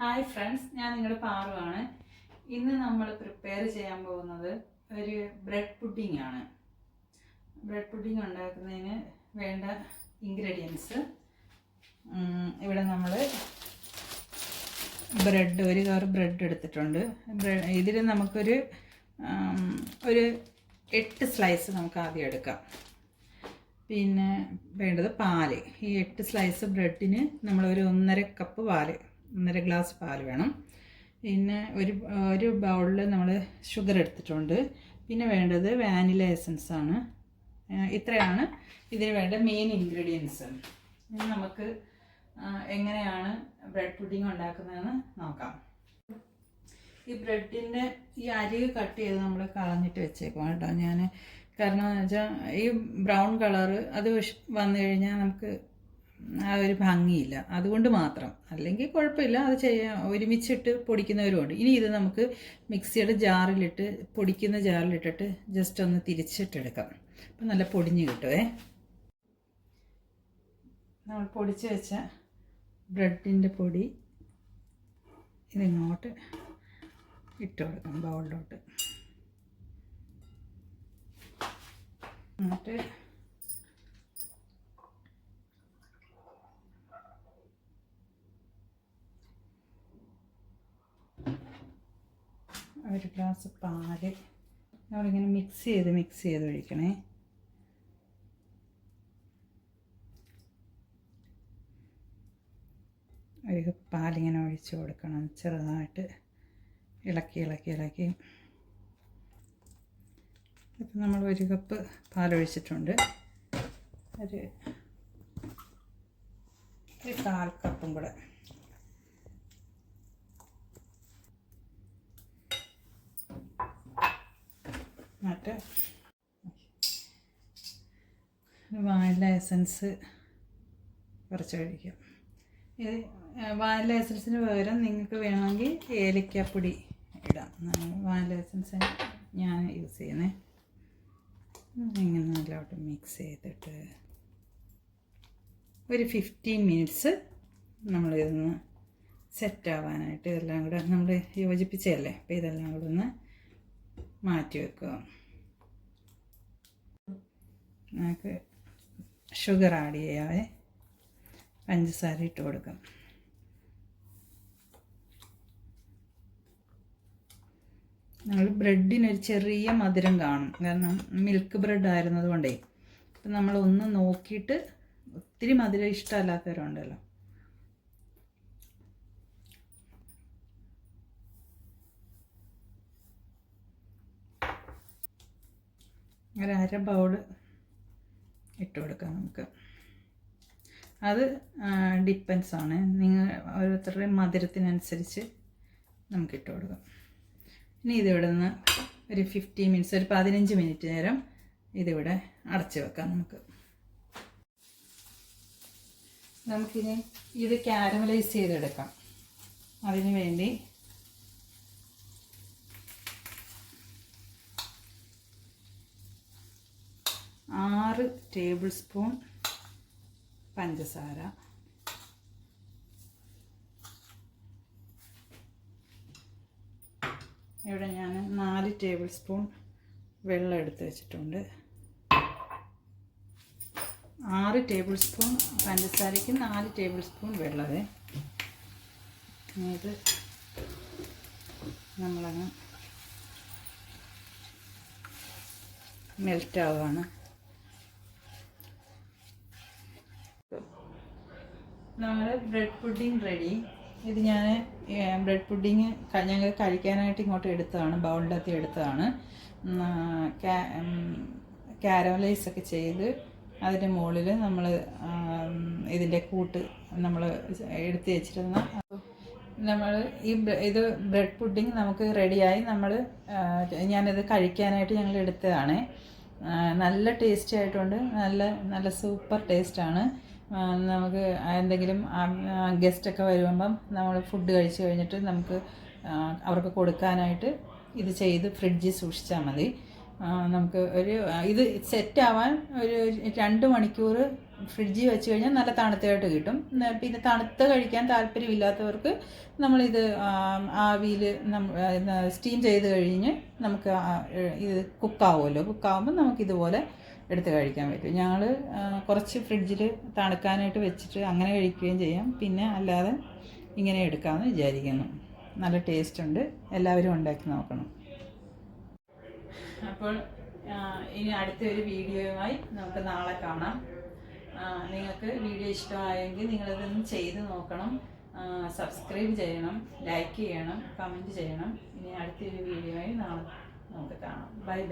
Hi friends, ഞാൻ നിങ്ങളുടെ പാറുവാണ്. ഇന്ന് നമ്മൾ പ്രിപ്പയർ ചെയ്യാൻ പോകുന്നത് ഒരു ബ്രെഡ് പുഡിംഗ് ആണ്. ബ്രെഡ് പുഡിംഗ് ഉണ്ടാക്കുന്നതിന് വേണ്ട ഇൻഗ്രീഡിയൻസ് ഇവിടെ നമ്മൾ ഒരു കവർ ബ്രെഡ് എടുത്തിട്ടുണ്ട്. ഇതിൽ നമുക്കൊരു 8 സ്ലൈസ് നമുക്ക് ആദ്യം എടുക്കാം. പിന്നെ വേണ്ടത് പാല്. ഈ 8 സ്ലൈസ് ബ്രെഡിന് നമ്മളൊരു 1.5 കപ്പ് പാല്, 1.5 ഗ്ലാസ് പാൽ വേണം. പിന്നെ ഒരു ബൗളിൽ നമ്മൾ ഷുഗർ എടുത്തിട്ടുണ്ട്. പിന്നെ വേണ്ടത് വാനില എസൻസ് ആണ്. ഇത്രയാണ് ഇതിന് വേണ്ട മെയിൻ ഇൻഗ്രീഡിയൻസ്. ഇനി നമുക്ക് എങ്ങനെയാണ് ബ്രെഡ് പുഡിംഗ് ഉണ്ടാക്കുന്നതെന്ന് നോക്കാം. ഈ ബ്രെഡിൻ്റെ ഈ അരിക് കട്ട് ചെയ്ത് നമ്മൾ കളഞ്ഞിട്ട് വെച്ചേക്കും കേട്ടോ ഞാൻ. കാരണം എന്ന് വെച്ചാൽ ഈ ബ്രൗൺ കളറ് അത് വന്നു കഴിഞ്ഞാൽ നമുക്ക് ആ ഒരു ഭംഗിയില്ല, അതുകൊണ്ട് മാത്രം. അല്ലെങ്കിൽ കുഴപ്പമില്ല, അത് ഒരുമിച്ചിട്ട് പൊടിക്കുന്നവരുമുണ്ട്. ഇനി ഇത് നമുക്ക് മിക്സിയുടെ ജാറിലിട്ട്, പൊടിക്കുന്ന ജാറിലിട്ടിട്ട് ജസ്റ്റ് ഒന്ന് തിരിച്ചിട്ടെടുക്കാം. അപ്പം നല്ല പൊടിഞ്ഞ് കിട്ടുമേ. നമ്മൾ പൊടിച്ച് വെച്ച ബ്രെഡിൻ്റെ പൊടി ഇതിങ്ങോട്ട് ഇട്ട് കൊടുക്കണം ബൗളിലോട്ട്. എന്നിട്ട് ഒരു ഗ്ലാസ് പാല് നമ്മളിങ്ങനെ മിക്സ് ചെയ്ത് ഒഴിക്കണേ. ഒരു കപ്പ് പാലിങ്ങനെ ഒഴിച്ച് കൊടുക്കണം. ചെറുതായിട്ട് ഇളക്കി. ഇപ്പം നമ്മൾ 1 കപ്പ് പാലൊഴിച്ചിട്ടുണ്ട്. ഒരു 1/4 കപ്പും കൂടെ. എന്നിട്ട് വാനില എസൻസ് കുറച്ച് ഒഴിക്കാം. ഇത് വാനില എസൻസിന് പകരം നിങ്ങൾക്ക് വേണമെങ്കിൽ ഏലക്കാപ്പൊടി ഇടാം. വാനില എസൻസ് ഞാൻ യൂസ് ചെയ്യുന്നത്. ഇങ്ങനെ നല്ലോട്ട് മിക്സ് ചെയ്തിട്ട് ഒരു 15 മിനിറ്റ്സ് നമ്മളിതൊന്ന് സെറ്റാവാനായിട്ട് ഇതെല്ലാം കൂടെ നമ്മൾ യോജിപ്പിച്ചതല്ലേ, അപ്പോൾ ഇതെല്ലാം കൂടെ ഒന്ന് മാറ്റി വെക്കുക. നമുക്ക് ഷുഗർ ആഡ് ചെയ്യാതെ പഞ്ചസാര ഇട്ട് കൊടുക്കാം. നമ്മൾ ബ്രെഡിനൊരു ചെറിയ മധുരം കാണും, കാരണം മിൽക്ക് ബ്രെഡ് ആയിരുന്നത് കൊണ്ടേ. അപ്പം നമ്മളൊന്ന് നോക്കിയിട്ട്, ഒത്തിരി മധുരം ഇഷ്ടമല്ലാത്തവരുണ്ടല്ലോ, ഒരു 1/2 ബൗൾ ഇട്ട് കൊടുക്കാം നമുക്ക്. അത് ഡിപ്പെൻസ് ആണ്, നിങ്ങൾ ഓരോരുത്തരുടെയും മധുരത്തിനനുസരിച്ച് നമുക്ക് ഇട്ട് കൊടുക്കാം. ഇനി ഇതിവിടെ നിന്ന് ഒരു 15 മിനിറ്റ്സ്, ഒരു 15 മിനിറ്റ് നേരം ഇതിവിടെ അടച്ചു വെക്കാം. നമുക്കിനി ഇത് കാരമലൈസ് ചെയ്തെടുക്കാം. അതിന് വേണ്ടി 6 ടേബിൾ സ്പൂൺ പഞ്ചസാര, ഇവിടെ ഞാൻ 4 ടേബിൾ സ്പൂൺ വെള്ളം എടുത്ത് വെച്ചിട്ടുണ്ട്. 6 ടേബിൾ സ്പൂൺ പഞ്ചസാരയ്ക്ക് 4 ടേബിൾ സ്പൂൺ വെള്ളമേ. ഇത് നമ്മളങ്ങ് മെൽറ്റാവുകയാണ്. നമ്മുടെ ബ്രെഡ് പുഡിംഗ് റെഡി. ഇത് ഞാൻ ബ്രെഡ് പുഡിങ് ഞങ്ങൾ കഴിക്കാനായിട്ട് ഇങ്ങോട്ട് എടുത്തതാണ്, ബൗളിനകത്ത് എടുത്തതാണ്. കാരമലൈസ് ഒക്കെ ചെയ്ത് അതിൻ്റെ മുകളിൽ നമ്മൾ ഇതിൻ്റെ കൂട്ട് നമ്മൾ എടുത്ത് വെച്ചിരുന്ന ഇത് ബ്രെഡ് പുഡിംഗ് നമുക്ക് റെഡിയായി. ഞാനിത് കഴിക്കാനായിട്ട് ഞങ്ങൾ എടുത്തതാണ്. നല്ല ടേസ്റ്റി ആയിട്ടുണ്ട്, നല്ല സൂപ്പർ ടേസ്റ്റാണ്. നമുക്ക് എന്തെങ്കിലും ഗസ്റ്റൊക്കെ വരുമ്പം നമ്മൾ ഫുഡ് കഴിച്ച് കഴിഞ്ഞിട്ട് നമുക്ക് അവർക്ക് കൊടുക്കാനായിട്ട് ഇത് ചെയ്ത് ഫ്രിഡ്ജിൽ സൂക്ഷിച്ചാൽ മതി. നമുക്ക് ഇത് സെറ്റാവാൻ ഒരു 2 മണിക്കൂർ ഫ്രിഡ്ജിൽ വെച്ച് കഴിഞ്ഞാൽ നല്ല തണുത്തായിട്ട് കിട്ടും. പിന്നെ തണുത്ത് കഴിക്കാൻ താല്പര്യമില്ലാത്തവർക്ക് നമ്മളിത് ആവിയിൽ സ്റ്റീം ചെയ്ത് കഴിഞ്ഞ് നമുക്ക് ഇത് കുക്കാവുമല്ലോ, കുക്കാവുമ്പോൾ നമുക്കിതുപോലെ എടുത്ത് കഴിക്കാൻ പറ്റും. ഞങ്ങൾ കുറച്ച് ഫ്രിഡ്ജിൽ തണുക്കാനായിട്ട് വെച്ചിട്ട് അങ്ങനെ കഴിക്കുകയും ചെയ്യാം. പിന്നെ അല്ലാതെ ഇങ്ങനെ എടുക്കാമെന്ന് വിചാരിക്കുന്നു. നല്ല ടേസ്റ്റ് ഉണ്ട്, എല്ലാവരും ഉണ്ടാക്കി നോക്കണം. അപ്പോൾ ഇനി അടുത്തൊരു വീഡിയോയുമായി നമുക്ക് നാളെ കാണാം. നിങ്ങൾക്ക് വീഡിയോ ഇഷ്ടമായെങ്കിൽ നിങ്ങളിതൊന്ന് ചെയ്ത് നോക്കണം. സബ്സ്ക്രൈബ് ചെയ്യണം, ലൈക്ക് ചെയ്യണം, കമൻറ്റ് ചെയ്യണം. ഇനി അടുത്തൊരു വീഡിയോയുമായി നാളെ നമുക്ക് കാണാം. Bye bye.